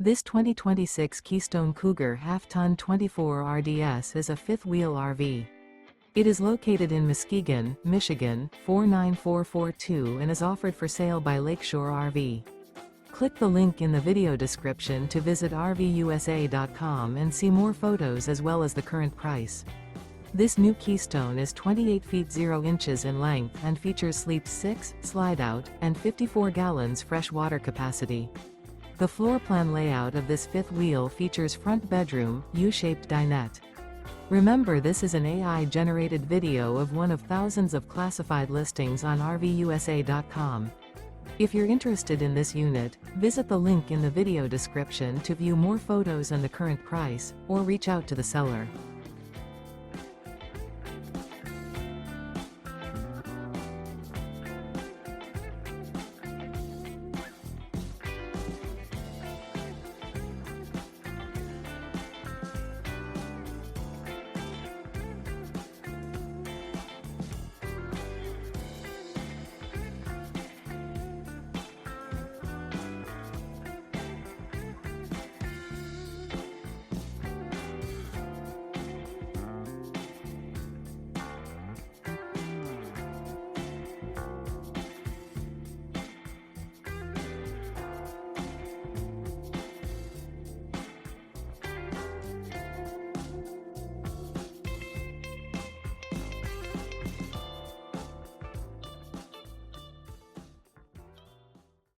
This 2026 Keystone Cougar Half-Ton 24 RDS is a fifth-wheel RV. It is located in Muskegon, Michigan, 49442 and is offered for sale by Lakeshore RV. Click the link in the video description to visit RVUSA.com and see more photos as well as the current price. This new Keystone is 28 feet 0 inches in length and features sleep 6, slide-out, and 54 gallons fresh water capacity. The floor plan layout of this fifth wheel features front bedroom, U-shaped dinette. Remember, this is an AI-generated video of one of thousands of classified listings on RVUSA.com. If you're interested in this unit, visit the link in the video description to view more photos and the current price, or reach out to the seller.